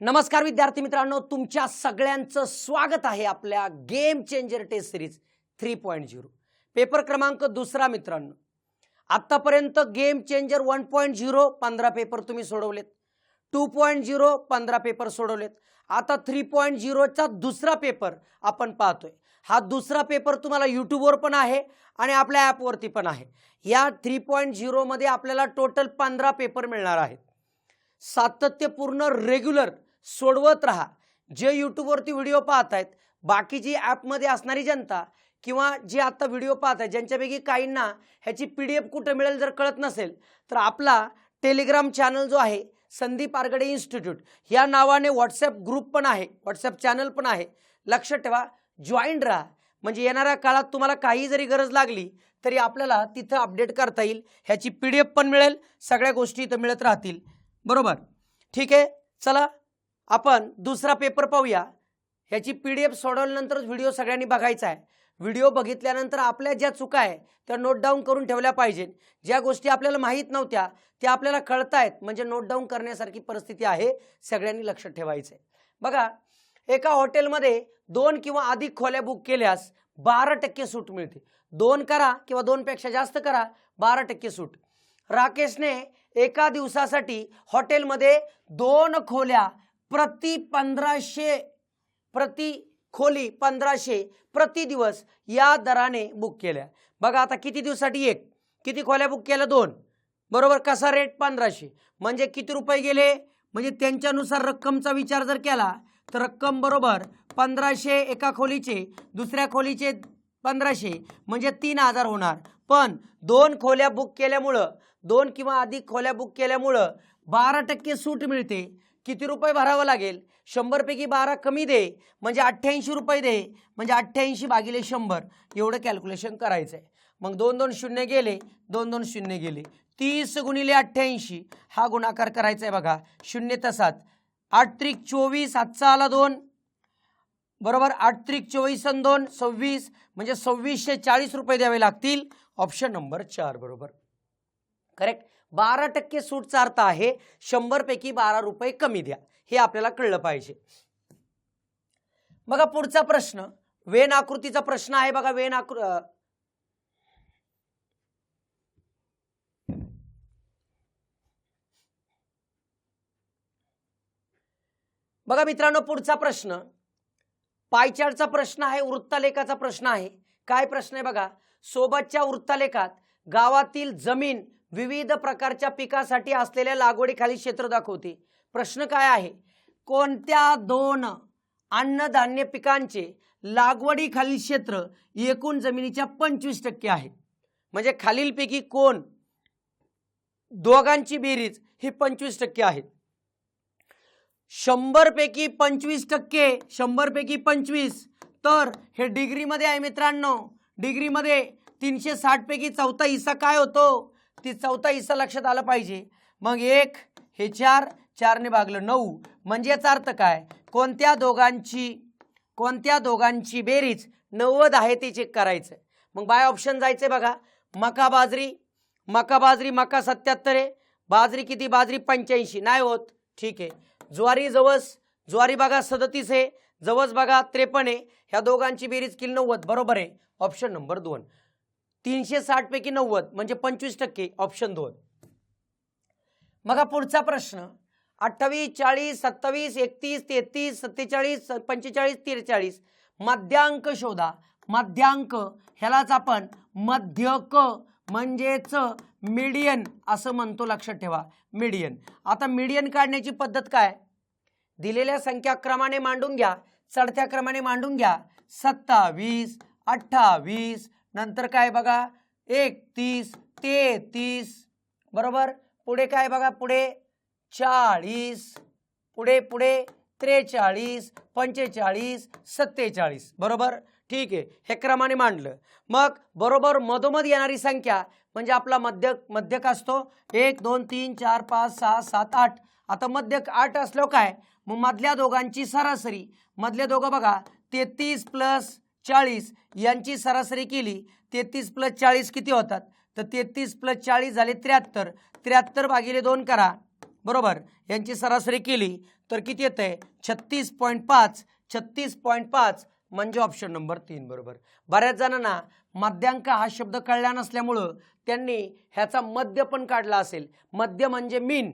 नमस्कार विद्यार्थी मित्रांनो, तुमच्या सगळ्यांचं स्वागत आहे आपल्या game changer test series 3.0 paper क्रमांक दुसरा. मित्रांनो, आतापर्यंत गेम चेंजर 1.0 15 पेपर तुम्ही सोडवलेत, 2.0 15 पेपर सोडवलेत. आता 3.0 चा दुसरा पेपर आपण पाहतोय. हा दुसरा पेपर तुम्हाला यूट्यूबवर पण आहे आणि आपल्या ॲपवरती पण आहे. या 3.0 मध्ये आपल्याला टोटल 15 पेपर मिळणार आहेत. सातत्यपूर्ण रेग्युलर सोडवत रहा. जे यूट्यूबवरती व्हिडिओ पाहत आहेत, बाकीची ॲपमध्ये असणारी जनता किंवा जे आता व्हिडिओ पाहत आहेत, ज्यांच्यापैकी काहींना ह्याची PDF कुठे मिळेल जर कळत नसेल, तर आपला टेलिग्राम चॅनल जो आहे संदीप आरगडे इन्स्टिट्यूट या नावाने व्हॉट्सॲप ग्रुप पण आहे, व्हॉट्सॲप चॅनल पण आहे. लक्ष ठेवा, जॉईन राहा. म्हणजे येणाऱ्या काळात तुम्हाला काही जरी गरज लागली तरी आपल्याला तिथं अपडेट करता येईल. ह्याची PDF पण मिळेल, सगळ्या गोष्टी इथं मिळत राहतील. बरोबर, ठीक आहे. चला आपण दुसरा पेपर पाहूया. ह्याची PDF सोडवल्यानंतरच व्हिडिओ सगळ्यांनी बघायचा आहे. व्हिडिओ बघितल्यानंतर आपल्या ज्या चुका आहे त्या नोट डाऊन करून ठेवल्या पाहिजे. ज्या गोष्टी आपल्याला माहीत नव्हत्या त्या आपल्याला कळतायत, म्हणजे नोट डाऊन करण्यासारखी परिस्थिती आहे. सगळ्यांनी लक्ष ठेवायचं आहे. बघा, एका हॉटेलमध्ये 2 किंवा अधिक खोल्या बुक केल्यास 12% सूट मिळते. 2 करा किंवा 2 पेक्षा जास्त करा, 12% सूट. राकेशने एका दिवसासाठी हॉटेलमध्ये 2 खोल्या प्रति 1500 प्रति खोली 1500 प्रति दिवस या दराने बुक केल्या. बघा, आता किती दिवसासाठी एक, किती खोल्या बुक केल्या 2, बरोबर. कसा रेट 1500, म्हणजे किती रुपये गेले, म्हणजे त्यांच्यानुसार रक्कमचा विचार जर केला तर रक्कम बरोबर 1500 एका खोलीचे, दुसऱ्या खोलीचे 1500 म्हणजे 3000 होणार. पण 2 खोल्या बुक केल्यामुळं, 2 किंवा अधिक खोल्या बुक केल्यामुळं 12% सूट मिळते. किती रुपये भरावं लागेल? 100 पैकी 12 कमी दे म्हणजे 88 रुपये दे, म्हणजे 88 भागिले 100 एवढं कॅल्क्युलेशन करायचं आहे. मग 2 2 शून्य गेले, 2 2 शून्य गेले, 30 गुणिले 88 हा गुणाकार करायचा आहे. बघा, 0 तसाच, 8 त्रिक 24, हातचा आला 2, बरोबर. 8 त्रिक 24 आणि 2 26, म्हणजे 2640 रुपये द्यावे लागतील. ऑप्शन नंबर 4 बरोबर, करेक्ट. 12% सूटचा अर्थ आहे 100 पैकी 12 रुपये कमी द्या, हे आपल्याला कळलं पाहिजे. बघा, पुढचा प्रश्न वेन आकृतीचा प्रश्न आहे. बघा, वेन बघा मित्रांनो, पुढचा प्रश्न पायचार्टचा प्रश्न आहे, वृत्तालेखाचा प्रश्न आहे. काय प्रश्न आहे बघा, सोबतच्या वृत्तालेखात गावातील जमीन विविध प्रकारच्या पिकासाठी असलेल्या लागवडीखाली क्षेत्र दाखवते. प्रश्न काय आहे, कोणत्या 2 अन्नधान्य पिकांचे लागवडीखालील क्षेत्र एकूण जमिनीच्या 25% आहे? म्हणजे खालीलपैकी कोण दोघांची बेरीज ही 25% आहे. 100 पैकी 25%, 100 पैकी 25, तर हे डिग्रीमध्ये आहे मित्रांनो. डिग्रीमध्ये 360 पैकी चौथा हिस्सा काय होतो? ती चौथा हिस्सा लक्षात आला पाहिजे. मग 1 हे 4, 4 ने भागलं 9, म्हणजे याचा अर्थ काय, कोणत्या दोघांची बेरीज 90 आहे ते चेक करायचं. मग बाय ऑप्शन जायचंय. बघा, मका बाजरी, मका 77 आहे. बाजरी किती? बाजरी 85 नाही होत, ठीक आहे. ज्वारी जवस, ज्वारी बघा 37 आहे, जवस बघा 53 आहे. ह्या दोघांची बेरीज केली 90, बरोबर आहे. Option number 2. 360 पैकी 90 म्हणजे 25%, ऑप्शन 2. बघा पुढचा प्रश्न 28 40 27 31 33 47 45 43 मध्यांक शोधा. मध्यांक ह्यालाच आपण मध्यक म्हणजेच मीडियन असं म्हणतो, लक्षात ठेवा, मीडियन. आता मीडियन काढण्याची पद्धत काय, दिलेल्या संख्या क्रमाने मांडून घ्या, चढत्या क्रमाने मांडून घ्या. 27 28 नंतर काय बघा 31 33, बरोबर. पुढे काय बघा, पुढे 40, पुढे 43 45 47, बरोबर, ठीक आहे. हे क्रमाने मांडलं. मग बरोबर मधोमध येणारी संख्या म्हणजे आपला मध्यक असतो. 1 2 3 4 5 6 7 8. आता मध्यक 8 असलो काय, मग मधल्या दोघांची सरासरी, मधले दोघं बघा 33 + 40 यांची सरासरी केली, 33 + 40 किती होतात, तर 33 + 40 झाले 73. 73 भागिले 2 करा, बरोबर, यांची सरासरी केली तर किती येते 36.5. 36.5 म्हणजे ऑप्शन नंबर 3 बरोबर. बऱ्याच जणांना मध्यांक हा शब्द कळला नसल्यामुळं त्यांनी ह्याचा मध्य पण काढला असेल. मध्य म्हणजे मीन,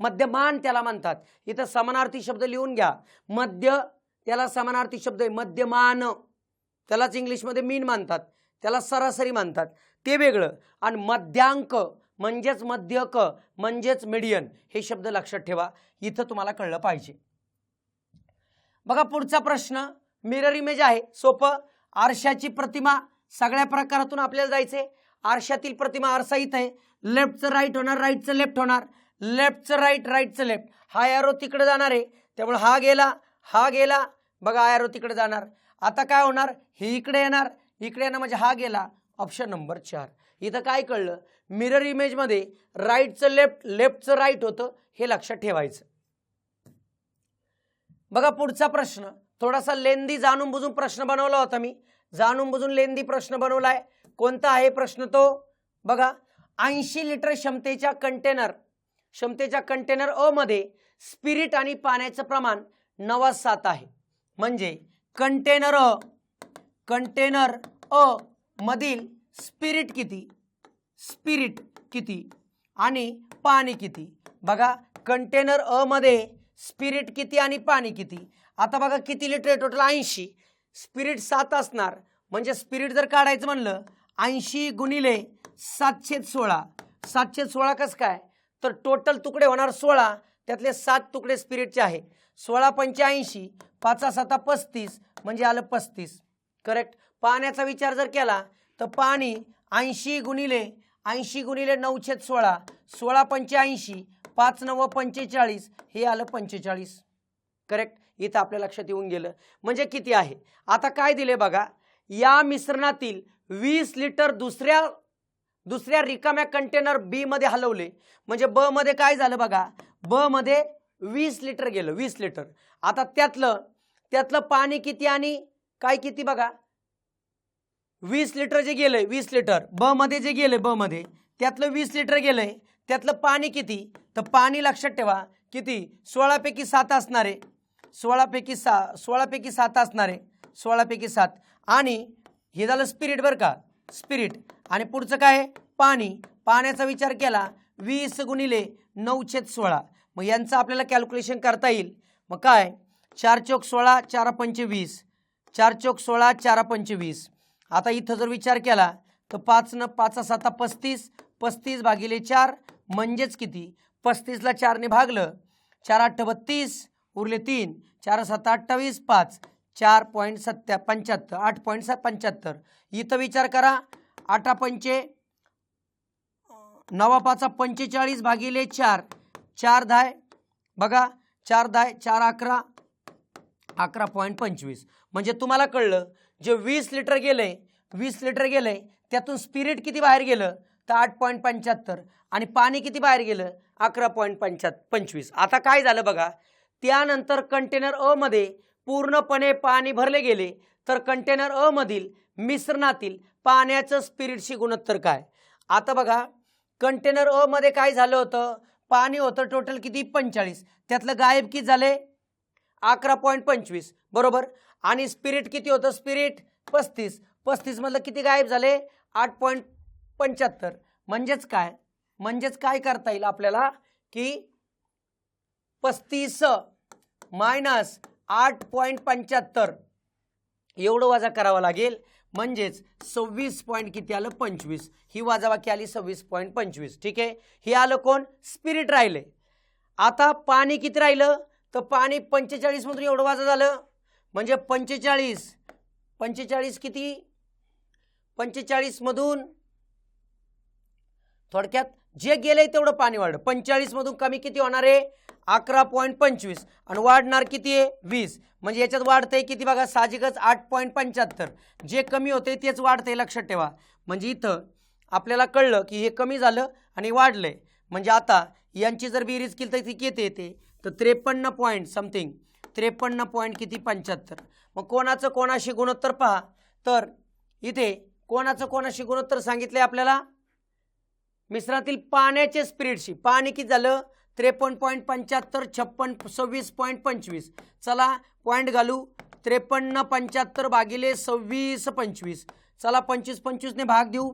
मध्यमान त्याला म्हणतात. इथं समानार्थी शब्द लिहून घ्या. मध्य त्याला समानार्थी शब्द आहे मध्यमान, त्यालाच इंग्लिशमध्ये मीन म्हणतात, त्याला सरासरी म्हणतात, ते वेगळं. आणि मध्यांक म्हणजेच मध्यक म्हणजेच मीडियन, हे शब्द लक्षात ठेवा. इथं तुम्हाला कळलं पाहिजे. बघा पुढचा प्रश्न मिरर इमेज आहे. सोपं. आरशाची प्रतिमा, सगळ्या प्रकारातून आपल्याला जायचंय. आरशातील प्रतिमा, आरसा इथं आहे, लेफ्टचं राईट होणार, राईटचं लेफ्ट होणार, लेफ्टचं राईट, राईटचं लेफ्ट. हा एरो तिकडे जाणार आहे, त्यामुळे हा गेला, हा गेला, बघा एरो तिकडे जाणार. आता काय होणार, हे इकडे येणार, इकडे येणार म्हणजे हा गेला. Option number 4. इथं काय कळलं, मिरर इमेजमध्ये राईटचं लेफ्ट, लेफ्टचं राईट होतं, हे लक्षात ठेवायचं. बघा पुढचा प्रश्न थोडासा लेंदी, जाणून बुजून प्रश्न बनवला होता मी, जाणून बुजून लेंदी प्रश्न बनवलाय. कोणता आहे प्रश्न तो बघा. 80 लिटर क्षमतेच्या कंटेनर अ मध्ये स्पिरिट आणि पाण्याचं प्रमाण 9:7 आहे. म्हणजे कंटेनर अ मधील स्पिरिट किती आणि पाणी किती. बघा कंटेनर अ मध्ये स्पिरिट किती आणि पाणी किती. आता बघा किती लिटर टोटल 80, स्पिरिट 7 असणार, म्हणजे स्पिरिट जर काढायचं म्हणलं 80 गुणिले 716. 716 कसं काय, तर टोटल तुकडे होणार 16, त्यातले 7 तुकडे स्पिरिटचे आहे. 16 85, 5 7 35, म्हणजे आलं 35. करेक्ट. पाण्याचा विचार जर केला तर पाणी 80 गुणिले 9/16, 16 85, 5 9 45, हे आलं 45. करेक्ट. इथं आपल्या लक्षात येऊन गेलं. म्हणजे किती आहे. आता काय दिले बघा, या मिश्रणातील 20 लिटर दुसऱ्या रिकाम्या कंटेनर बी मध्ये हलवले, म्हणजे ब मध्ये काय झालं बघा, ब मध्ये 20 लिटर गेलं, 20 लिटर. आता त्यातलं पाणी किती आणि काय किती बघा, 20 लिटर जे गेलंय, 20 लिटर ब मध्ये जे गेले, ब मध्ये त्यातलं 20 लिटर गेलंय, त्यातलं पाणी किती, तर पाणी लक्षात ठेवा किती, 16 पैकी 7 असणारे, 16 पैकी 7 असणारे, 16 पैकी 7. आणि हे झालं स्पिरिट बरं का, स्पिरिट. आणि पुढचं काय, पाणी. पाण्याचा विचार केला 20 गुणिले 9/16, मग यांचं आपल्याला कॅल्क्युलेशन करता येईल. मग काय, 4 चौक 16, 4 पंचे 20, 4 चौक 16, 4 पंचे 20. आता इथं जर विचार केला तर 5 न 5 7 35, 35 भागिले 4 म्हणजेच किती, 35 ला 4 ने भागलं, 4 8 32, उरले 3, 4 7 28, 5, 4.75, 8.75. इथं विचार करा, 8 पंचे 9 5 45 भागिले 4, 4 10 बघा, 4 10 4 11, 11.25. म्हणजे तुम्हाला कळलं, जे 20 लिटर गेले त्यातून स्पिरिट किती बाहेर गेलं, तर 8.75, आणि पाणी किती बाहेर गेलं, 11.25. आता काय झालं बघा, त्यानंतर कंटेनर अ मध्ये पूर्णपणे पाणी भरले गेले, तर कंटेनर अ मधील मिश्रणातील पाण्याचं स्पिरिटशी गुणोत्तर काय. आता बघा कंटेनर अ मध्ये काय झालं होतं, पाणी होतं टोटल किती 45, त्यातलं गायब किती झाले 11.25 बरोबर. आणि स्पिरिट किती होतं, स्पिरिट 35, 35 मधलं किती गायब झाले 8.75. म्हणजेच काय करता येईल आपल्याला की 35 मायनस 8.75 एवढं वजा करावं लागेल. म्हणजेच 26 पॉईंट किती आलं 25, ही वजाबाकी आली 26.25. ठीक आहे. हे आलं कोण, स्पिरिट राहिले. आता पाणी किती राहिलं, तर पाणी 45 मधून एवढं वजा झालं, म्हणजे 45 किती, 45 मधून थोडक्यात जे गेले तेवढं पाणी वाढलं. 45 मधून कमी किती होणार आहे 11.25, आणि वाढणार किती आहे 20. म्हणजे याच्यात वाढतंय किती बघा, साहजिकच 8.75. जे कमी होते तेच वाढतंय, लक्षात ठेवा. म्हणजे इथं आपल्याला कळलं की हे कमी झालं आणि वाढलंय. म्हणजे आता यांची जर बेरीज केली तर किती येते, तर 53 पॉईंट समथिंग, 53 पॉईंट किती 75. मग कोणाचं कोणाशी गुणोत्तर पहा, तर इथे कोणाचं कोणाशी गुणोत्तर सांगितलंय आपल्याला, मिश्रणातील पाण्याचे स्पिरिटशी. पाणी किती झालं 53.75 56 26.25 चला पॉईंट घालू 53 75 भागिले 26 25 चला 25 25 ने भाग देऊ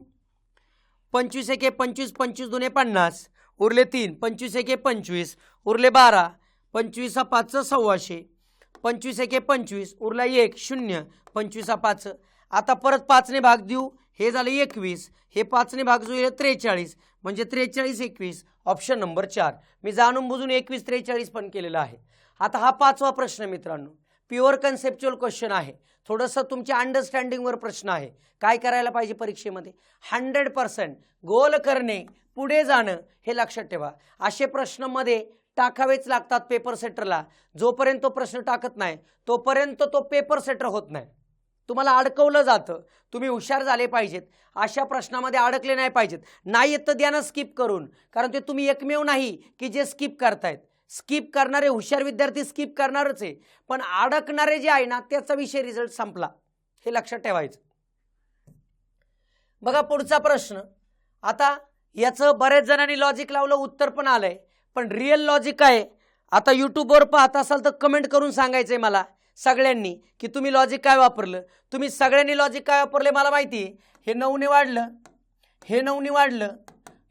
25 एके 25 25 दुने 50 उरले 3 25 एके 25 उरले 12 25 5 1,600 25 एके 25 उरला 1 0 25 5 आता परत 5 ने भाग देऊ हे झाले 21 हे 5 ने भाग जुळले 43 म्हणजे 43 21 ऑप्शन नंबर 4 मी जाणून बुजून 21 43 पण केलेला आहे। आता हा 5वा प्रश्न मित्रांनो प्युअर कन्सेप्च्युअल क्वेश्चन आहे, थोडंसं तुमच्या अंडरस्टँडिंगवर प्रश्न आहे। काय करायला पाहिजे परीक्षेमध्ये 100% गोल करणे पुढे जाणं हे लक्षात ठेवा। असे प्रश्न मध्ये टाकावेच लागतात पेपर सेटरला, जोपर्यंत तो प्रश्न टाकत नाही तोपर्यंत तो पेपर सेटर होत नाही, तुम्हाला अडकवलं जातं। तुम्ही हुशार झाले पाहिजेत, अशा प्रश्नामध्ये अडकले नाही पाहिजेत। नाही येत तर द्या ना स्किप करून, कारण ते तुम्ही एकमेव नाही की जे स्किप करतायत। स्किप करणारे हुशार विद्यार्थी स्किप करणारच आहे, पण अडकणारे जे आहे ना त्याचा विषय रिझल्ट संपला, हे लक्षात ठेवायचं। बघा पुढचा प्रश्न, आता याचं बरेच जणांनी लॉजिक लावलं उत्तर पण आलंय, पण रिअल लॉजिक काय आता यूट्यूबवर पाहत असाल तर कमेंट करून सांगायचंय मला सगळ्यांनी की तुम्ही लॉजिक काय वापरलं। तुम्ही सगळ्यांनी लॉजिक काय वापरले मला माहिती आहे। हे 9 ने वाढलं, हे 9 ने वाढलं,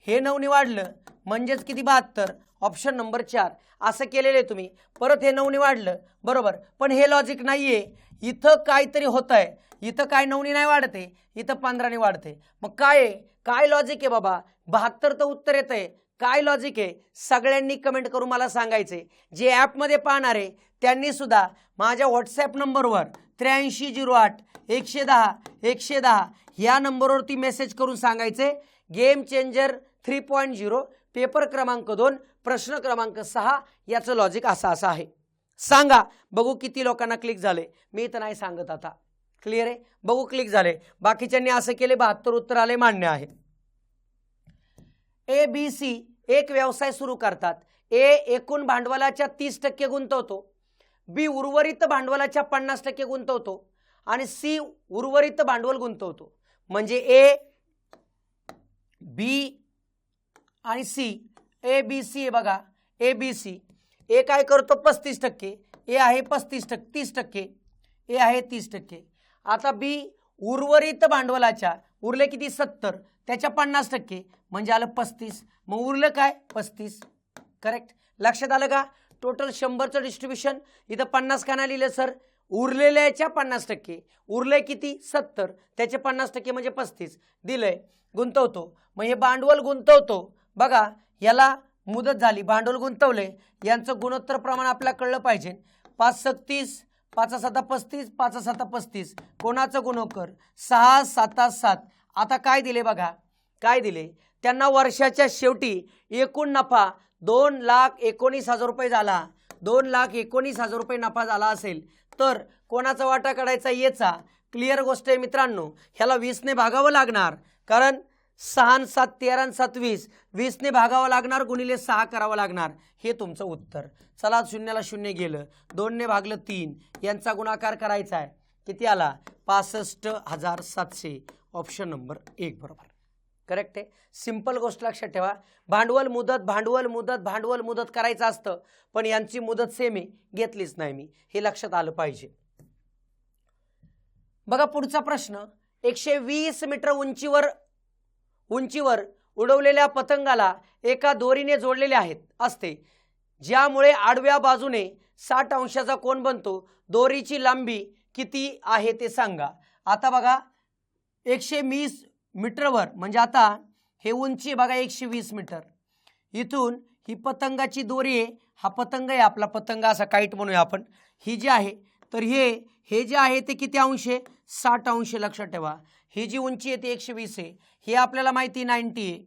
हे 9 ने वाढलं म्हणजेच किती 72 ऑप्शन नंबर 4 असं केलेलं आहे तुम्ही। परत हे 9 ने वाढलं बरोबर, पण हे लॉजिक नाहीये, इथं काहीतरी होतंय, इथं काय 9 ने नाही वाढते, इथं 15 ने वाढते। मग काय आहे, काय लॉजिक आहे बाबा 72 तर उत्तर येतंय, काय लॉजिक आहे सगळ्यांनी कमेंट करून मला सांगायचे। जे ॲपमध्ये पाहणार आहे त्यांनी सुद्धा माझ्या व्हॉट्सॲप नंबरवर 8308 110 110 या नंबरवरती मेसेज करून सांगायचे गेम चेंजर 3.0 पेपर क्रमांक 2 प्रश्न क्रमांक 6 याचं लॉजिक असं असं आहे। सांगा बघू किती लोकांना क्लिक झाले, मी तर नाही सांगत आता, क्लिअर आहे। बघू क्लिक झाले, बाकीच्यांनी असं केले 72 उत्तर आले, मान्य आहे। ए बी सी एक व्यवसाय सुरू करतात। ए एकूण भांडवलाच्या 30% गुंतवतो, बी उर्वरित भांडवलाच्या 50% गुंतवतो आणि सी उर्वरित भांडवल गुंतवतो। म्हणजे ए बी आणि सी, ए बी सी आहे बघा, ए बी सी। ए काय करतो 35%, ए आहे 30%, ए आहे 30%। आता बी उर्वरित भांडवलाच्या उरले किती 70 त्याच्या 50% म्हणजे आलं 35, मग उरलं काय 35, करेक्ट। लक्षात आलं का? टोटल 100चं डिस्ट्रीब्युशन, इथं 50 का नाही लिहिलं सर, उरलेल्याच्या 50%, उरले किती 70 त्याचे 50% म्हणजे 35 दिलंय, गुंतवतो। मग हे भांडवल गुंतवतो बघा, याला मुदत झाली, भांडवल गुंतवले, यांचं गुणोत्तर प्रमाण आपल्याला कळलं पाहिजे। 5 7 30, 5 7 35, 5 7 35, कोणाचं गुणोत्तर 6 7 7। आता काय दिले बघा, काय दिले त्यांना वर्षाच्या शेवटी एकूण नफा 2,19,000 रुपये झाला, 2,19,000 रुपये नफा झाला असेल तर कोणाचा वाटा काढायचा याचा। क्लिअर गोष्ट आहे मित्रांनो, ह्याला 20 ने भागावं लागणार, कारण 6 7 13 7 20, 20 ने भागावं लागणार, गुणिले 6 करावं लागणार, हे तुमचं उत्तर। चला 0ला 0 गेलं, 2 ने भागलं 3, यांचा गुणाकार करायचा आहे, किती आला 65,700 ऑप्शन नंबर 1 बरोबर, करेक्ट आहे। सिंपल गोष्ट लक्षात ठेवा, भांडवल मुदत भांडवल मुदत भांडवल मुदत करायचं असतं, पण यांची मुदत सेम आहे, घेतलीच नाही मी, हे लक्षात आलं पाहिजे। बघा पुढचा प्रश्न, 120 मीटर उंचीवर उडवलेल्या पतंगाला एका दोरीने जोडलेले असते, ज्यामुळे आडव्या बाजूने 60 अंशाचा कोन बनतो, दोरीची लांबी किती आहे ते सांगा। आता बघा 120 मीटरवर म्हणजे आता हे उंची बघा 120 मीटर, इथून ही पतंगाची दोरी आहे, हा पतंग आहे आपला, पतंग असा काईट म्हणूया आपण, ही जी आहे तर हे जे आहे ते किती अंश आहे 60 अंश, लक्षात ठेवा। ही जी उंची आहे ती 120 आहे, हे आपल्याला माहिती 90 आहे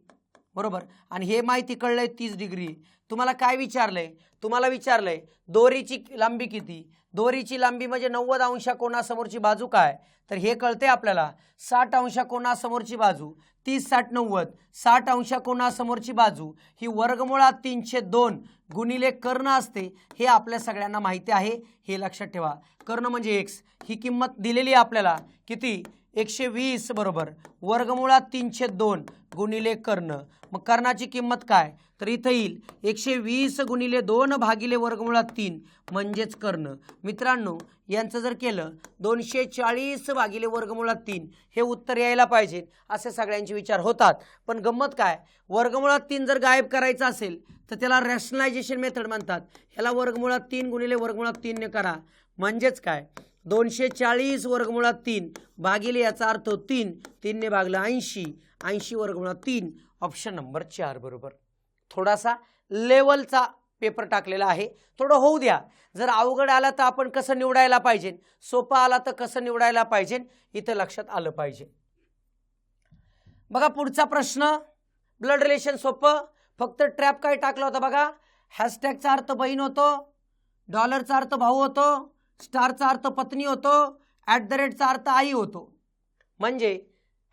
बरोबर, आणि हे माहिती कळलंय 30 डिग्री। तुम्हाला काय विचारलंय, तुम्हाला विचारलंय दोरीची लांबी किती, दोरीची लांबी म्हणजे 90 अंशा कोणासमोरची बाजू काय, तर हे कळते आपल्याला 60 अंशा कोणासमोरची बाजू 30 60 90, 60 अंशा कोणासमोरची बाजू ही वर्गमुळात 302 गुणिले कर्ण असते, हे आपल्या सगळ्यांना माहिती आहे, हे लक्षात ठेवा। कर्ण म्हणजे x, ही किंमत दिलेली आहे आपल्याला किती 120 बरोबर वर्गमुळात 302 गुणिले कर्ण. मग कर्णाची किंमत काय, तर इथं येईल 120 गुणिले 2 भागिले वर्गमुळात 3 म्हणजेच कर्ण. मित्रांनो यांचं जर केलं 240 भागिले वर्गमुळात 3 हे उत्तर यायला पाहिजे असे सगळ्यांचे विचार होतात. पण गंमत काय, वर्गमुळात 3 जर गायब करायचं असेल तर त्याला रॅशनलायझेशन मेथड म्हणतात. ह्याला वर्गमुळात 3 गुणिले वर्गमुळात 3 ने करा म्हणजेच काय 240 वर्गमुळात 3 भागिले याचा अर्थ 3 ने भागलं 80 80 वर्गमुळात 3 ऑप्शन नंबर 4 बरोबर. थोडासा लेवलचा पेपर टाकलेला आहे, थोडं होऊ द्या. जर अवघड आला तर आपण कसं निवडायला पाहिजे, सोपा आला तर कसं निवडायला पाहिजे इथं लक्षात आलं पाहिजे. बघा पुढचा प्रश्न, ब्लड रिलेशन सोपं, फक्त ट्रॅप काय टाकला होता बघा, हॅशटॅगचा अर्थ बहीण होतो, डॉलरचा अर्थ भाऊ होतो, स्टारचा अर्थ पत्नी होतो, @चा अर्थ आई होतो. म्हणजे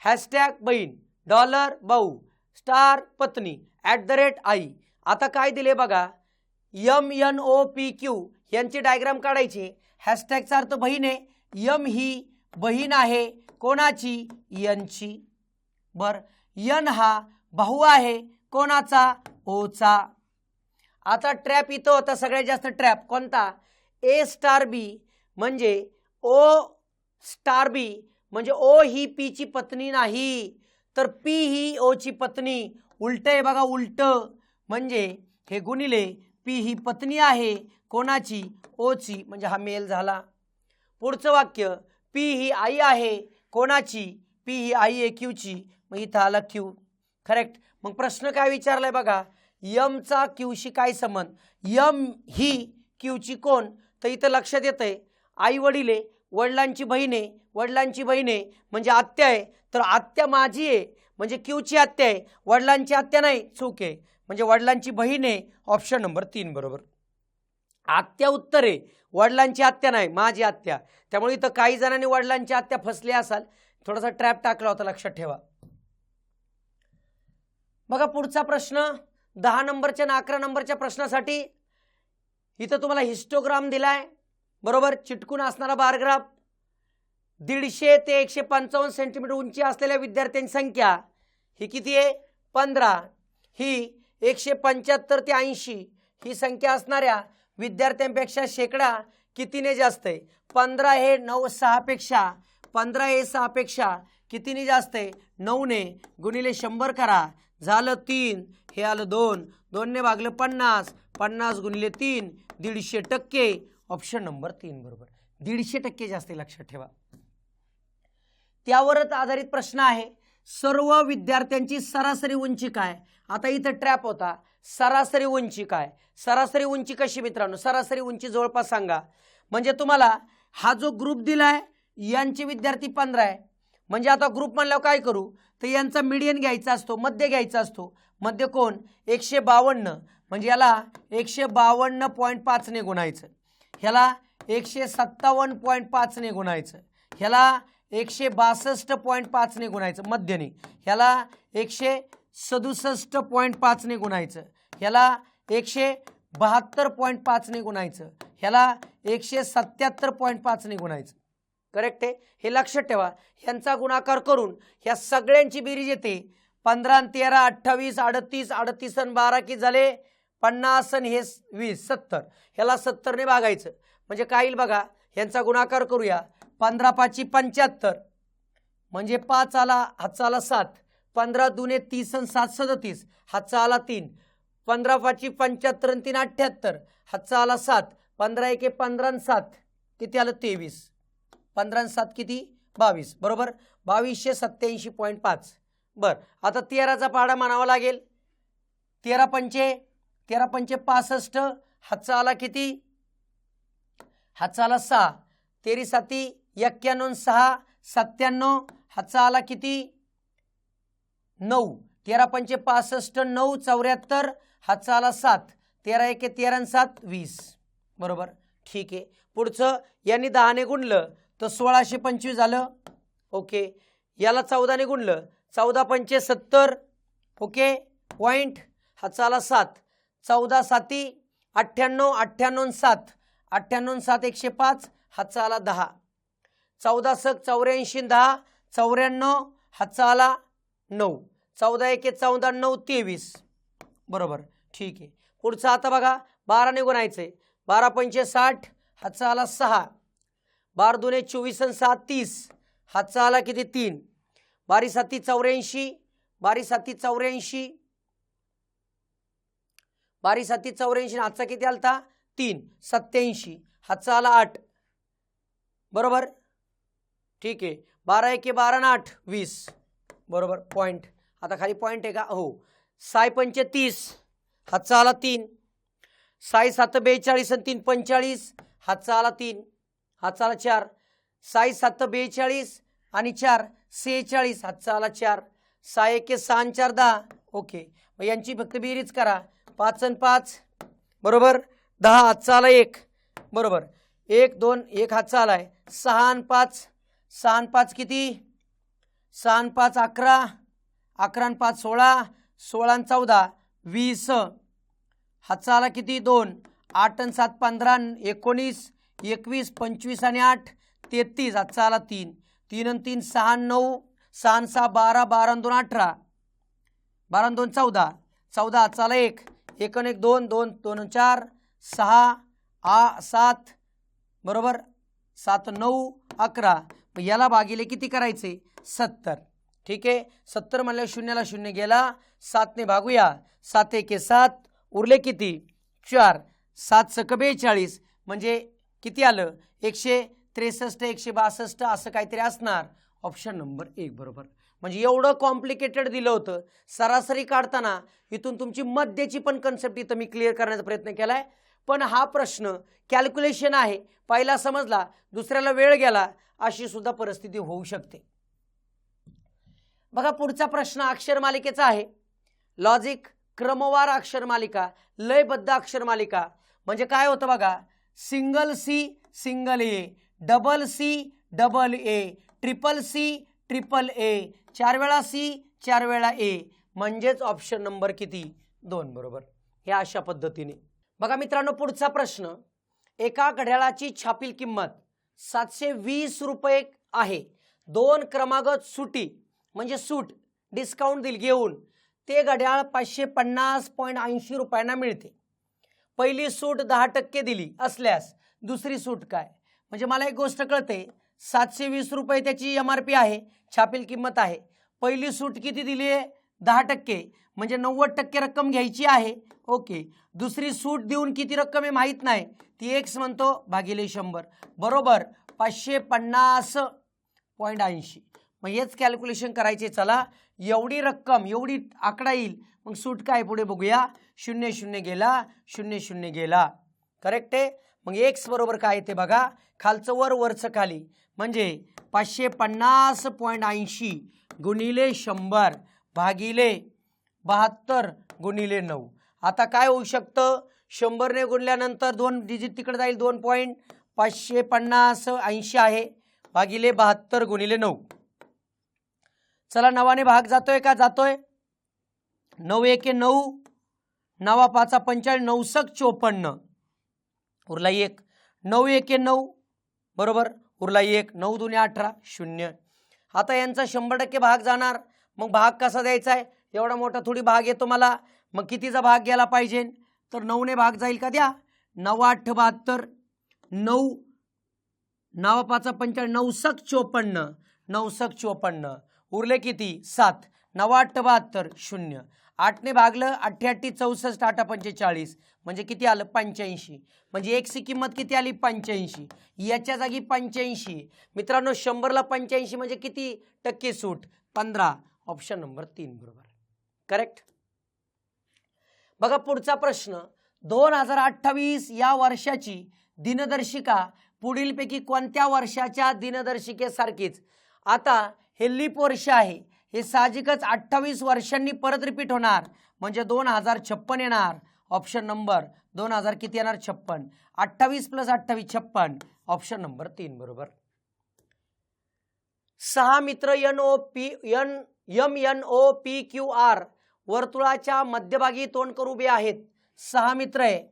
हॅशटॅग बहीण, डॉलर भाऊ, स्टार पत्नी, @आई. आता काय दिले बघा, MNOPQ यांची डायग्राम काढायची. हॅशटॅगचा अर्थ बहीण आहे, यम ही बहीण आहे कोणाची, यांची. बर यन हा भाऊ आहे कोणाचा, ओचा. आता ट्रॅप इथं होता सगळ्यात जास्त ट्रॅप कोणता, A*B म्हणजे O*B म्हणजे O ही P ची पत्नी नाही तर P ही O ची पत्नी. उलट आहे बघा, उलट म्हणजे हे गुणिले P ही पत्नी आहे कोणाची, O ची, म्हणजे हा मेल झाला. पुढचं वाक्य, P ही आई आहे कोणाची, P ही आई आहे Q ची, मग इथं आला Q. करेक्ट. मग प्रश्न काय विचारलाय बघा, यमचा Qशी काय संबंध, यम ही Qची कोण, तर इथं लक्षात येतंय आई वडील आहे, वडिलांची बहीण आहे, वडिलांची बहीण आहे म्हणजे आत्या आहे, तर आत्या माझी आहे म्हणजे Qची आत्या आहे, वडिलांची आत्या नाही, चूक आहे, म्हणजे वडिलांची बहीण आहे ऑप्शन नंबर 3 बरोबर. आत्या उत्तर आहे, वडिलांची आत्या नाही, माझी आत्या. त्यामुळे इथं काही जणांनी वडिलांची आत्या फसले असाल, थोडासा ट्रॅप टाकला होता, लक्षात ठेवा. बघा पुढचा प्रश्न 10 नंबरच्या आणि 11 नंबरच्या प्रश्नासाठी इथं तुम्हाला हिस्टोग्राम दिलाय बरोबर, चिटकून असणारा बारग्राफ. 150 ते 155 सेंटीमीटर उंची असलेल्या विद्यार्थ्यांची संख्या ही किती आहे, 15. ही 175 ते 80 ही संख्या असणाऱ्या विद्यार्थ्यांपेक्षा शेकडा कितीने जास्त आहे, 15 हे 6 पेक्षा, 15 हे 6 पेक्षा कितीने जास्त आहे, 9 ने गुणिले 100 करा, झालं 3, हे आलं 2, 2 ने भागलं 50, 50 गुणिले 3 150%, ऑप्शन नंबर 3 बरोबर. 150% जास्त, लक्षात ठेवा. त्यावरच आधारित प्रश्न आहे, सर्व विद्यार्थ्यांची सरासरी उंची काय. आता इथं ट्रॅप होता, सरासरी उंची काय, सरासरी उंची कशी मित्रांनो, सरासरी उंची जवळपास सांगा. म्हणजे तुम्हाला हा जो ग्रुप दिलाय यांचे विद्यार्थी 15 आहे, म्हणजे आता ग्रुप म्हणल्यावर काय करू, तर यांचा मीडियन घ्यायचा असतो, मध्य घ्यायचा असतो. मध्य कोण, 152, म्हणजे याला 152.5 ने गुणायचं, ह्याला 157.5 ने गुणायचं, ह्याला 162.5 ने गुणायचं मध्यने, ह्याला 167.5 ने गुणायचं, ह्याला 172.5 ने गुणायचं, ह्याला 177.5 ने गुणायचं. करेक्ट आहे, हे लक्षात ठेवा. ह्यांचा गुणाकार करून ह्या सगळ्यांची बेरीज येते. 15 आणि 13 28 38 38 आणि 12 किती झाले 50 आणि हे 20 70, ह्याला 70 ने भागायचं म्हणजे काय येईल बघा. ह्यांचा गुणाकार करूया. 15 5 75 म्हणजे 5 आला, हातचा आला 7, 15 दुने 30 आणि 7 37, हातचा आला 3, 15 5 75 आणि 3 78, हातचा आला 7, 15 1 15 आणि 7 किती आलं 23, 15 आणि 7 किती 22 बरोबर, 2287.5. बरं, आता 13चा पाडा म्हणावा लागेल. 13 पंचे 65, हातचा आला किती, हातचा आला 6, 13 7 91 6 97, हातचा आला किती 9, 13 पंचे 65 9 74, हातचा आला 7, 13 1 13 आणि 7 20 बरोबर. ठीक आहे, पुढचं यांनी 10 ने गुणलं तर 1625 झालं. ओके, याला 14 ने गुणलं 14 पंचे 70. ओके पॉइंट, हातचा आला 7, 14 7 98 98 7 98 7 105, हातचा आला 10, 14 सक 84 10 94, हातचा आला 9, 14 एके 14, 9 23, बरोबर. ठीक आहे. पुढचा आता बघा 12 ने गुणायचंय. 12 पंचे 60, हातचा आला 6, 12 दुने 24 आणि 7 30, हातचा आला किती 3, 12 साती 84, 12 साती 84, 12 साती 84, हातचा किती आलता 3, 87, हातचा आला 8, बरोबर. ठीक आहे. 12 एके 12 आणि 8 20, बरोबर. पॉईंट. आता खाली पॉईंट आहे का? हो. 6 पंचे 30, हातचा आला 3, 6 7 42 आणि 3 45, हातचा आला 3, हातचा आला 4, 6 7 42 आणि 4 46, हातचा आला 4, 6 एके 6 आणि 4 10. ओके. मग यांची फक्त बेरीज करा. 5 आणि 5, बरोबर. 10, हातचा आला 1, बरोबर. 1 2 1 हातचा आलाय. 6 आणि 5, 6 आणि 5 किती? 6 आणि 5 11, 11 आणि 5 16, 16 आणि 14 20, हातचा आला किती 2, 8 आणि 7 15, 19 21 25 आणि 8 33, हातचा आला 3, 3 आणि 3 6 आणि 9, 6 आणि 6 12, 12 आणि 2 18, 12 आणि 2 14, 14, हातचा आला 1, 1 आणि 1 2, 2 2 आणि 4 6 7, बरोबर. 7 9 11. मग याला भागिले किती करायचे 70. ठीक आहे. 70 म्हणलं शून्याला शून्य गेला. 7 ने भागूया. 7 एके 7, उरले किती 4, 7 सक 42, म्हणजे किती आलं 163 162 असं काहीतरी असणार. ऑप्शन नंबर 1 बरोबर. म्हणजे एवढं कॉम्प्लिकेटेड दिलं होतं. सरासरी काढताना इथून तुमची मध्याची पण कन्सेप्ट इथं मी क्लिअर करण्याचा प्रयत्न केलाय. पण हा प्रश्न कॅल्क्युलेशन आहे. पहिला समजला, दुसऱ्याला वेळ गेला, अशी सुद्धा परिस्थिती होऊ शकते. बघा पुढचा प्रश्न अक्षरमालिकेचा आहे. लॉजिक, क्रमवार अक्षरमालिका, लयबद्ध अक्षरमालिका म्हणजे काय होतं बघा. Single C single A, double C double A, triple C triple A, 4 वेळा सी 4 वेळा ए, म्हणजेच ऑप्शन नंबर किती 2 बरोबर. हे अशा पद्धतीने. बघा मित्रांनो पुढचा प्रश्न. एका घड्याळाची छापील किंमत 720 रुपये आहे. 2 क्रमागत सुटी म्हणजे सूट डिस्काउंट दिल घेऊन ते घड्याळ 550.80 रुपयांना मिळते. पहिली सूट 10% दिली असल्यास दुसरी सूट काय? म्हणजे मला एक गोष्ट कळते. 720 रुपये त्याची MRP आहे, छापील किंमत आहे. पहिली सूट किती दिली आहे 10%, म्हणजे 90% रक्कम घ्यायची आहे. ओके. दुसरी सूट देऊन किती रक्कम आहे माहीत नाही, ती एक्स म्हणतो भागिले 100, बरोबर 550.80. मग हेच कॅल्क्युलेशन करायचे. चला एवढी रक्कम एवढी आकडा येईल. मग सूट काय पुढे बघूया. 0 0 गेला, 0 0 गेला, करेक्ट आहे. मग एक्स बरोबर काय येते बघा. खालचं वर वरचं खाली, म्हणजे 550.80 गुणिले 100 भागिले 72 गुणिले 9. आता काय होऊ शकतं 100 ने गुणल्यानंतर 2 डिजिट तिकडे जाईल 2 पॉईंट. 550.80 आहे भागिले 72 गुणिले 9. चला 9 ने भाग जातोय का? जातोय. 9 एके 9, 9 5 45, 9 सक 54, उरला 1. 9 एके 9, बरोबर, उरला 1. 9 दुने 18 0. आता यांचा 100% भाग जाणार. मग भाग कसा द्यायचा आहे? एवढा मोठा थोडी भाग येतो मला. मग कितीचा भाग गेला पाहिजे? तर 9 ने भाग जाईल का? द्या. 9 8 72, 9 9 5 45, 9 सक 54, 9 सक 54, उरले किती 7. 9 8 72 0. 8 ने भागलं 8 8 64, 8 45, म्हणजे किती आलं 85. म्हणजे एक्सची किंमत किती आली 85. याच्या जागी 85. मित्रांनो 100ला 85 म्हणजे किती टक्के सूट 15. ऑप्शन नंबर 3 बरोबर, करेक्ट. बघा पुढचा प्रश्न. 2028 या वर्षाची दिनदर्शिका पुढीलपैकी कोणत्या वर्षाच्या दिनदर्शिकेसारखीच? आता हे लीप वर्ष आहे, हे साहजिकच 28 वर्षांनी परत रिपीट होणार, म्हणजे 2056 येणार. ऑप्शन नंबर 2000 किती येणार 56. 28 + 28 56. ऑप्शन नंबर 3 बरोबर. 6 मित्र MNOPQR वर्तुळाच्या मध्यभागी तोंड करून उभे आहेत. 6 मित्र आहे.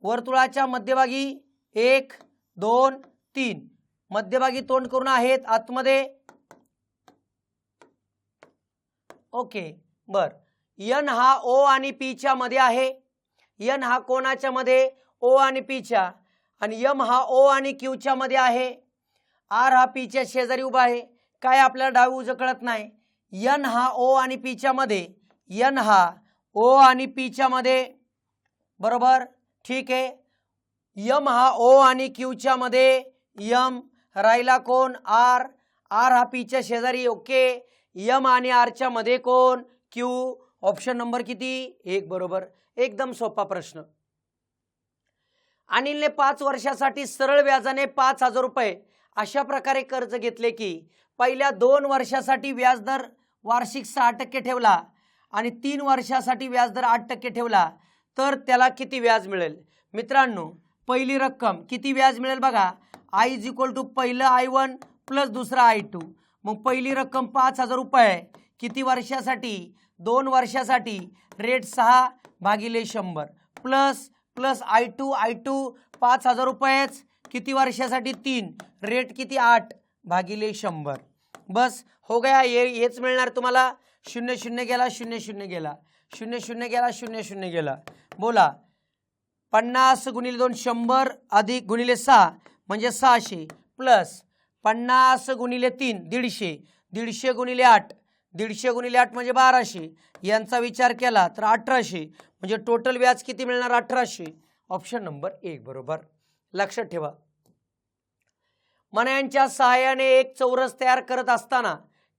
वर्तुळाच्या मध्यभागी 1 2 3 मध्यभागी तोंड करून आहेत. आतमध्ये ओके बर. एन हा ओ आणि पीच्या मध्ये आहे. एन हा कोणाच्या मध्ये? ओ आणि पीच्या. आणि एम हा ओ आणि क्यूच्या मध्ये आहे. आर हा पीच्या शेजारी उभा आहे. काय आपल्याला डावी उजं कळत नाही. एन हा ओ आणि पीच्या मध्ये. एन हा ओ आणि पीच्या मध्ये. बरोबर ठीक आहे. यम हा ओ आणि क्यूच्या मध्ये. यम राहिला कोण? आर. आर हा पीच्या शेजारी. ओके. यम आणि आरच्या मध्ये कोण? क्यू. ऑप्शन नंबर किती? 1 बरोबर. एकदम सोपा प्रश्न. अनिलने 5 वर्षासाठी सरळ व्याजाने 5,000 रुपये अशा प्रकारे कर्ज घेतले की पहिल्या 2 वर्षासाठी व्याजदर वार्षिक 6% ठेवला आणि 3 वर्षासाठी व्याजदर 8% ठेवला तर त्याला किती व्याज मिळेल? मित्रांनो पहिली रक्कम किती व्याज मिळेल बघा. I इज इक्वल टू पहिलं I1 प्लस दुसरा I2. मग पहिली रक्कम 5,000 रुपये. किती वर्षासाठी? 2 वर्षासाठी. रेट 6 भागिले 100 प्लस प्लस I2 5,000 रुपयेच. किती वर्षासाठी? 3. रेट किती? 8 भागिले 100. बस हो गया. हेच मिळणार तुम्हाला. 0 0 गेला, 0 0 गेला, 0 0 गेला, 0 0 गेला. बोला 50 गुणिले 2 100 अधिक गुणिले 6 म्हणजे 600 प्लस 50 गुणिले 3 150. 150 गुणिले 8 150 गुणिले 8 म्हणजे 1200. यांचा विचार केला तर 1800 म्हणजे टोटल व्याज किती मिळणार? 1800. ऑप्शन नंबर 1 बरोबर. लक्षात ठेवा. मण्यांच्या सहाय्याने एक चौरस तयार करत असताना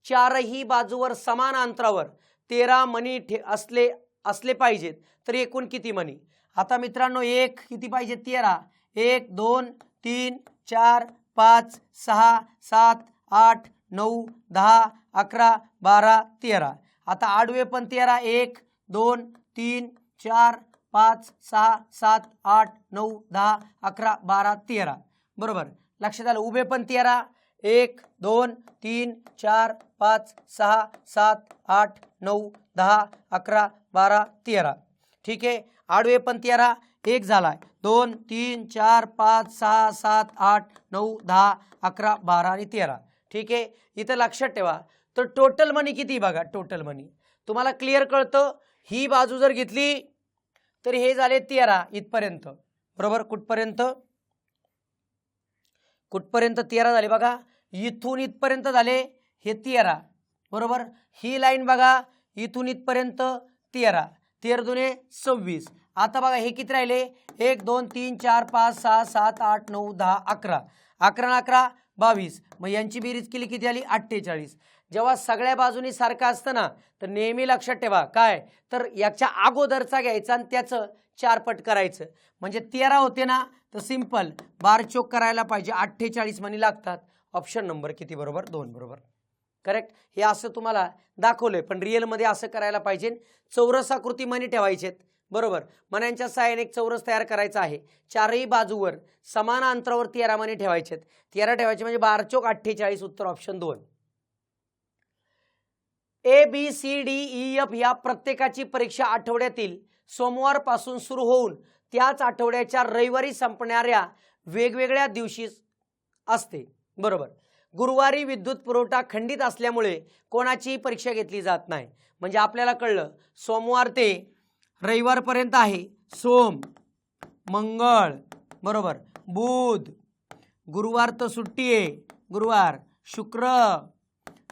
चारही बाजूवर समान अंतरावर 13 मणी असले पाहिजेत तर एकूण किती मणी? आता मित्रांनो एक किती पाहिजे? 13. 1 2 3 4 5 6 7 8 9 10 11 12 13. आता आडवे पण 13. 1 2 3 4 5 6 7 8 9 10 11 12 13. बरोबर. लक्षात आलं. उभे पण 13. 1 2 3 4 5 6 7 8 9 10 11 12 13. ठीक आहे. आडवे पण 13. 1 झालाय. 2 3 4 5 6 7 8 9 10 11 12 आणि 13. ठीक आहे. इथं लक्षात ठेवा. तर टोटल मनी किती बघा. टोटल मनी तुम्हाला क्लिअर कळतं. ही बाजू जर घेतली तर हे झाले 13 इथपर्यंत. बरोबर. कुठपर्यंत? कुठपर्यंत 13 झाले बघा. इथून इथपर्यंत झाले हे 13. बरोबर. ही लाईन बघा इथून इथपर्यंत 13. 13 दुने 26. आता बघा हे किती राहिले? 1 2 3 4 5 6 7 8 9 10 11. 11 11 22. मग यांची बेरीज केली किती आली? 48. जेव्हा सगळ्या बाजूनी सारखं असतं ना तर नेहमी लक्षात ठेवा काय तर याच्या अगोदरचा घ्यायचा आणि त्याचं 4 पट करायचं. म्हणजे 13 होते ना तर सिंपल बार चोक करायला पाहिजे. 48 मणी लागतात. ऑप्शन नंबर किती बरोबर? 2 बरोबर. करेक्ट. हे असं तुम्हाला दाखवलंय पण रिअलमध्ये असं करायला पाहिजे. चौरस आकृती मणी ठेवायचेत. बरोबर. मण्यांच्या सहाय्याने एक चौरस तयार करायचा आहे. चारही बाजूवर समान अंतरावर 13 मणी ठेवायचेत. 13 ठेवायचे म्हणजे 12 चोक 48. उत्तर ऑप्शन 2. ABCDEF या प्रत्येकाची परीक्षा आठवड्यातील सोमवारपासून सुरू होऊन त्याच आठवड्याच्या रविवारी संपणाऱ्या वेगवेगळ्या दिवशी असते. बरोबर. गुरुवारी विद्युत पुरवठा खंडित असल्यामुळे कोणाचीही परीक्षा घेतली जात नाही. म्हणजे आपल्याला कळलं सोमवार ते रविवारपर्यंत आहे. सोम मंगळ बरोबर बुध. गुरुवार तर सुट्टी आहे. गुरुवार शुक्र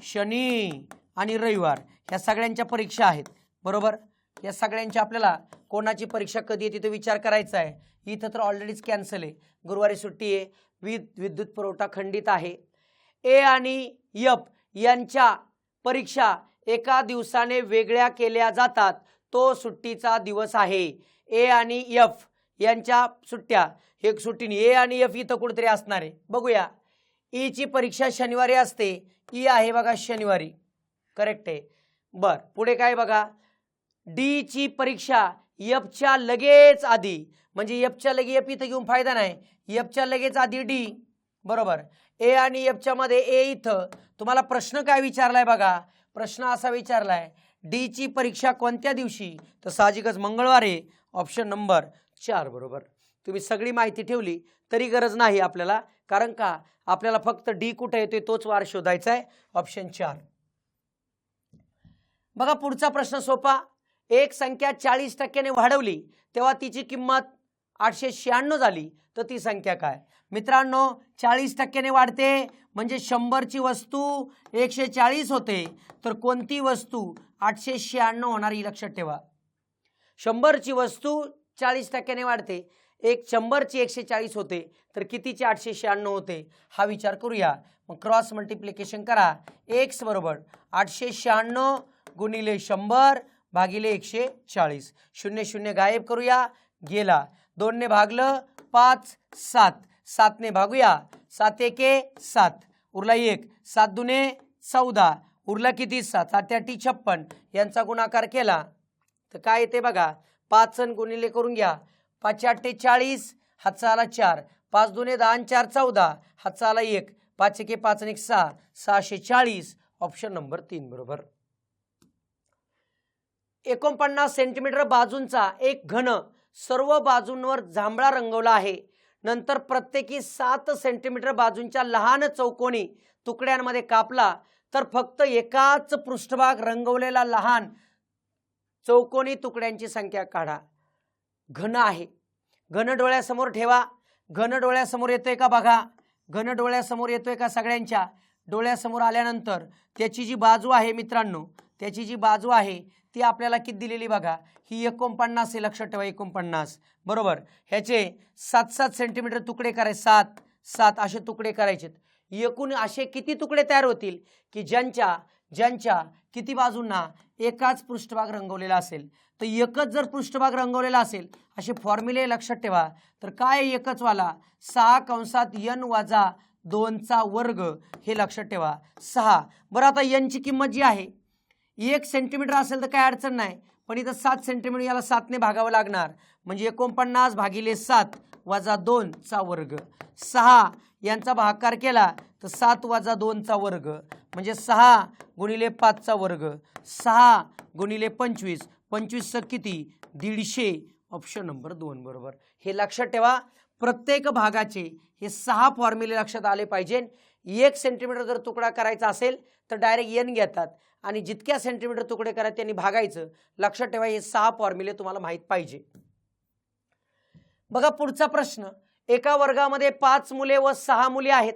शनी आणि रविवार ह्या सगळ्यांच्या परीक्षा आहेत. बरोबर. या सगळ्यांच्या आपल्याला कोणाची परीक्षा कधी येते तो विचार करायचा आहे. इथं तर ऑलरेडीच कॅन्सल आहे. गुरुवारी सुट्टी आहे. विद्युत पुरवठा खंडित आहे. ए आणि एफ यांच्या परीक्षा एका दिवसाने वेगळ्या केल्या जातात तो सुट्टीचा दिवस आहे. ए आणि एफ यांच्या सुट्ट्या एक सुट्टीने ए आणि एफ इथं कुठेतरी असणार आहे. बघूया. ई ची परीक्षा शनिवारी असते. ई आहे बघा शनिवारी. करेक्ट आहे. बर पुढे काय बघा. डी ची परीक्षा एफच्या लगेच आधी म्हणजे एफच्या लगे एफ इथं घेऊन फायदा नाही. एफच्या लगेच आधी डी. बरोबर. ए आणि एफच्या मध्ये ए इथं. तुम्हाला प्रश्न काय विचारलाय बघा. प्रश्न असा विचारलाय डी ची परीक्षा कोणत्या दिवशी तर साहजिकच मंगळवार आहे. ऑप्शन नंबर 4 बरोबर. तुम्ही सगळी माहिती ठेवली तरी गरज नाही आपल्याला. कारण का आपल्याला फक्त डी कुठे येतोय तोच वार शोधायचा आहे. ऑप्शन 4. बघा पुढचा प्रश्न सोपा. एक संख्या 40% वाढवली तेव्हा तिची किंमत 896 झाली, तर ती संख्या काय? मित्रांनो 40% वाढते म्हणजे 100 ची वस्तू 140 होते, तर कोणती वस्तू 896 होणार ही लक्षात ठेवा. 100 ची वस्तू 40% वाढते, 100 ची 140 होते, तर कितीची 896 होते हा विचार करूया. मग क्रॉस मल्टिप्लिकेशन करा. x बरोबर 896 गुणिले 100 भागिले 140. 0 0 गायब करूया, गेला. 2 ने भागलं 5 7, 7 ने भागूया 7 एके 7, उरला 1, 7 दुने 14, उरला किती 7, 7 8 56. यांचा गुणाकार केला तर काय येते बघा. 5 गुणिले करून घ्या. 5 8 40, हातचा आला 4, 5 दुने 10 4 14, हातचा आला 1, 5 एके 5 आणि 6, 640. ऑप्शन नंबर 3 बरोबर. 49 सेंटीमीटर बाजूंचा एक घन सर्व बाजूंवर जांभळा रंगवला आहे. नंतर प्रत्येकी 7 सेंटीमीटर बाजूंच्या लहान चौकोनी तुकड्यांमध्ये कापला, तर फक्त एकाच पृष्ठभाग रंगवलेला लहान चौकोनी तुकड्यांची संख्या काढा. घन आहे, घन डोळ्यासमोर ठेवा. घन डोळ्यासमोर येतोय का बघा. घन डोळ्यासमोर येतोय का? सगळ्यांच्या डोळ्यासमोर आल्यानंतर त्याची जी बाजू आहे मित्रांनो, त्याची जी बाजू आहे ती आपल्याला किती दिलेली बघा. ही 49 हे लक्षात ठेवा. 49 बरोबर. ह्याचे 7-7 सेंटीमीटर तुकडे करायचे. 7-7 असे तुकडे करायचे. एकूण असे किती तुकडे तयार होतील की ज्यांच्या किती बाजूंना एकाच पृष्ठभाग रंगवलेला असेल. तर एकच जर पृष्ठभाग रंगवलेला असेल, असे फॉर्म्युले लक्षात ठेवा. तर काय एकच वाला 6 कंसात n वजा 2चा वर्ग हे लक्षात ठेवा 6. बरं आता n ची किंमत जी आहे 1 सेंटीमीटर असेल तर काय अडचण नाही, पण इथं 7 सेंटीमीटर, याला 7 ने भागावं लागणार. म्हणजे 49 भागिले 7 वजा 2चा वर्ग. 6 यांचा भागाकार केला तर 7 वजा 2चा वर्ग म्हणजे 6 गुणिले 5चा वर्ग. 6 गुणिले 25, 25 किती 150. ऑप्शन नंबर 2 बरोबर. हे लक्षात ठेवा. प्रत्येक भागाचे हे 6 फॉर्म्युले लक्षात आले पाहिजे. 1 सेंटीमीटर जर तुकडा करायचा असेल तर डायरेक्ट n घेतात आणि जितक्या सेंटीमीटर तुकडे करायचे त्यांनी भागायचं. लक्षात ठेवा, हे 6 फॉर्म्युले तुम्हाला माहित पाहिजे. बघा पुढचा प्रश्न. एका वर्गामध्ये 5 मुले व 6 मुले आहेत.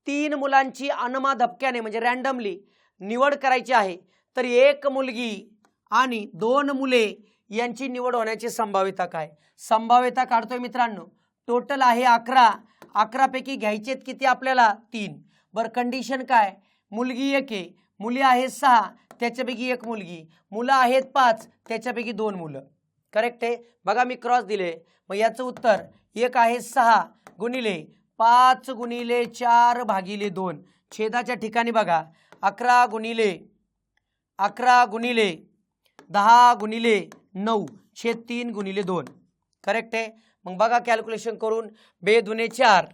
3 मुलांची अनमाधपक्याने म्हणजे रँडमली निवड करायची आहे, तर 1 मुलगी आणि 2 मुले यांची निवड होण्याची संभाव्यता काय? संभाव्यता काढतोय मित्रांनो. टोटल आहे 11. 11 पैकी घ्यायचेत किती आपल्याला? 3. बरं कंडिशन काय? मुलगी 1 आहे, मुली आहेत 6, त्याच्यापैकी 1 मुलगी, मुलं आहेत 5, त्याच्यापैकी 2 मुलं. करेक्ट आहे. बघा मी क्रॉस दिले. मग याचं उत्तर 1 आहे 6 गुणिले 5 गुणिले 4 भागिले 2. छेदाच्या ठिकाणी बघा 11 गुणिले 10 गुणिले 9 छेद 3 गुणिले 2. करेक्ट आहे. मग बघा कॅल्क्युलेशन करून. 2 दुने 4,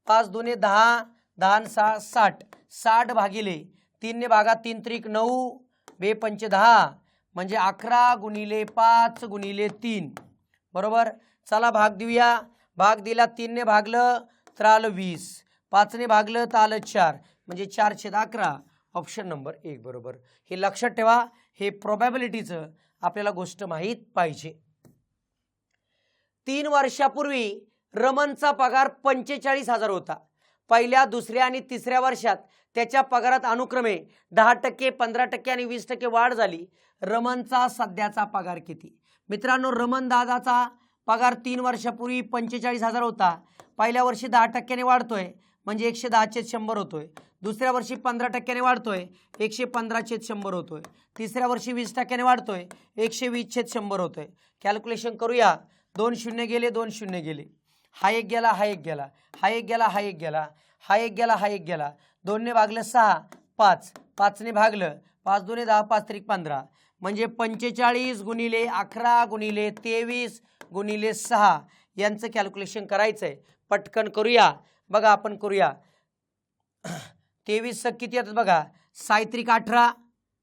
5 दुने 10, 10 6 60, 60 भागिले 3 ने भागा 3 त्रिक 9, 2 पंचे 10 म्हणजे 11 गुणिले 5 गुणिले 3 बरोबर. चला भाग देऊया. भाग दिला 3 ने भागलं तर आलं 20, 5 ने भागलं तर आलं 4 म्हणजे 4/11. ऑप्शन नंबर 1 बरोबर. हे लक्षात ठेवा. हे प्रोबॅबिलिटीचं आपल्याला गोष्ट माहीत पाहिजे. 3 वर्षापूर्वी रमनचा पगार 45,000 होता. पहिल्या, दुसऱ्या आणि तिसऱ्या वर्षात त्याच्या पगारात अनुक्रमे 10%, 15% आणि 20% वाढ झाली. रमनचा सध्याचा पगार किती? मित्रांनो रमन दादाचा पगार 3 वर्षापूर्वी 45,000 होता. पहिल्या वर्षी 10% वाढतोय म्हणजे 110/100 होतोय. दुसऱ्या वर्षी 15% वाढतोय 115/100 होतोय. तिसऱ्या वर्षी 20% वाढतोय 120/100 होतोय. कॅल्क्युलेशन करूया. 2 शून्य गेले, 2 शून्य गेले. हा एक गेला, हा एक गेला, हा एक गेला, हा एक गेला, हा एक गेला, हा एक गेला. 2 ने भागलं 6, 5, 5 ने भागलं 5 दुने 10, 5 त्रिक 15 म्हणजे 45 गुणिले 11 गुणिले 23 गुणिले 6 यांचं कॅल्क्युलेशन करायचं आहे. पटकन करूया. बघा आपण करूया. 23 किती येतात बघा. 6 त्रिक 18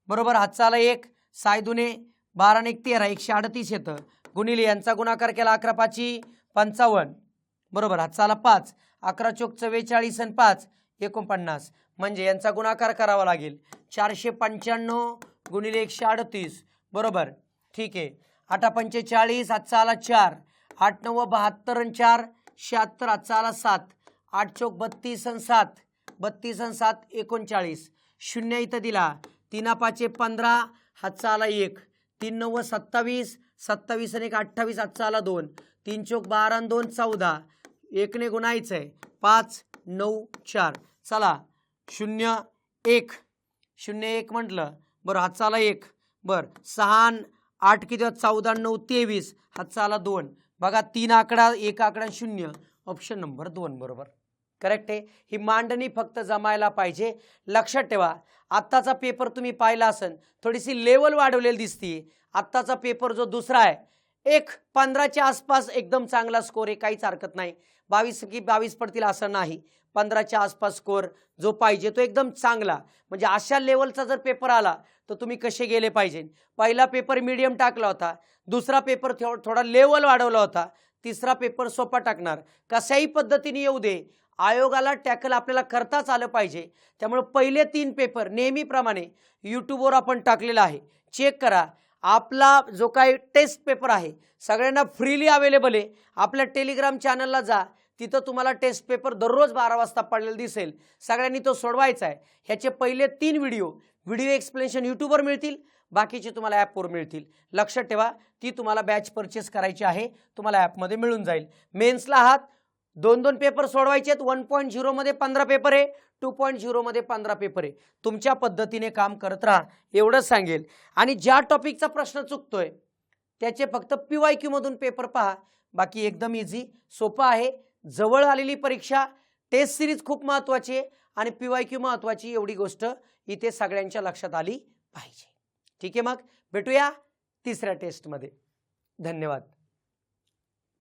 बरोबर. हातचा आला 1, 6 दुने 12 ने 13, 138 येतं. गुणिले यांचा गुणाकार केला 11 5 55 बरोबर. हातचा आला 5, 11 चोक 44 आणि 5 49 म्हणजे यांचा गुणाकार करावा लागेल. 495 गुणिले 138 बरोबर. ठीक आहे. 8×45 हातचा आला 4, 8×9 72 आणि 4 76 हातचा आला 7, 8×4 32 आणि 7 32 आणि 7 39. शून्य इथं दिला. 3×5 15 हातचा आला 1, 3×9 27 27 आणि 1 28 हातचा आला 2, 3×4 12 आणि 2 14. 1 ने गुणायचं आहे. 5 9 4. चला 0 1 0 1 म्हटलं बरं. हातचा आला 1 बरं. 6 8 किती 14 9 23 हातचा आला 2. बघा 3 आकडा 1 आकडा 0. ऑप्शन नंबर 2 बरोबर करेक्ट आहे. ही मांडणी फक्त जमायला पाहिजे. लक्षात ठेवा आत्ताचा पेपर तुम्ही पाहिला असेल थोडीशी लेवल वाढवलेली दिसते. आत्ताचा पेपर जो दुसरा आहे एक 15च्या आसपास एकदम चांगला स्कोर आहे, काहीच हरकत नाही. 22 की 22 पडतील असं नाही. 15च्या आसपास स्कोर जो पाहिजे तो एकदम चांगला. म्हणजे अशा लेवलचा जर पेपर आला तर तुम्ही कसे गेले पाहिजे. पहिला पेपर मीडियम टाकला होता, दुसरा पेपर थोडा लेवल वाढवला होता, तिसरा पेपर सोपा टाकणार. कशाही पद्धतीने येऊ दे आयोगाला टॅकल आपल्याला करताच आलं पाहिजे. त्यामुळे पहिले 3 पेपर नेहमीप्रमाणे यूट्यूबवर आपण टाकलेला आहे, चेक करा. आपला जो काही टेस्ट पेपर आहे सगळ्यांना फ्रीली अवेलेबल आहे. आपल्या टेलिग्राम चॅनलला जा, तिथं तुम्हाला टेस्ट पेपर दररोज 12 वाजता पडलेला दिसेल. सगळ्यांनी तो सोडवायचा आहे. ह्याचे पहिले 3 व्हिडिओ एक्सप्लेनेशन यूट्यूबवर मिळतील, बाकीचे तुम्हाला ॲपवर मिळतील. लक्षात ठेवा ती तुम्हाला बॅच परचेस करायची आहे, तुम्हाला ॲपमध्ये मिळून जाईल. मेन्सला आहात 2-2 पेपर सोडवायचे आहेत. 1.0 मध्ये 15 पेपर आहे, 2.0 मध्ये 15 पेपर आहे. तुमच्या पद्धतीने काम करत राहा एवढंच सांगेल. आणि ज्या टॉपिकचा प्रश्न चुकतोय त्याचे फक्त PYQ मधून पेपर पहा. बाकी एकदम इझी सोपं आहे. जवळ आलेली परीक्षा टेस्ट सिरीज खूप महत्त्वाची आहे आणि PYQ महत्त्वाची, एवढी गोष्ट इथे सगळ्यांच्या लक्षात आली पाहिजे. ठीक आहे, मग भेटूया तिसऱ्या टेस्टमध्ये. धन्यवाद.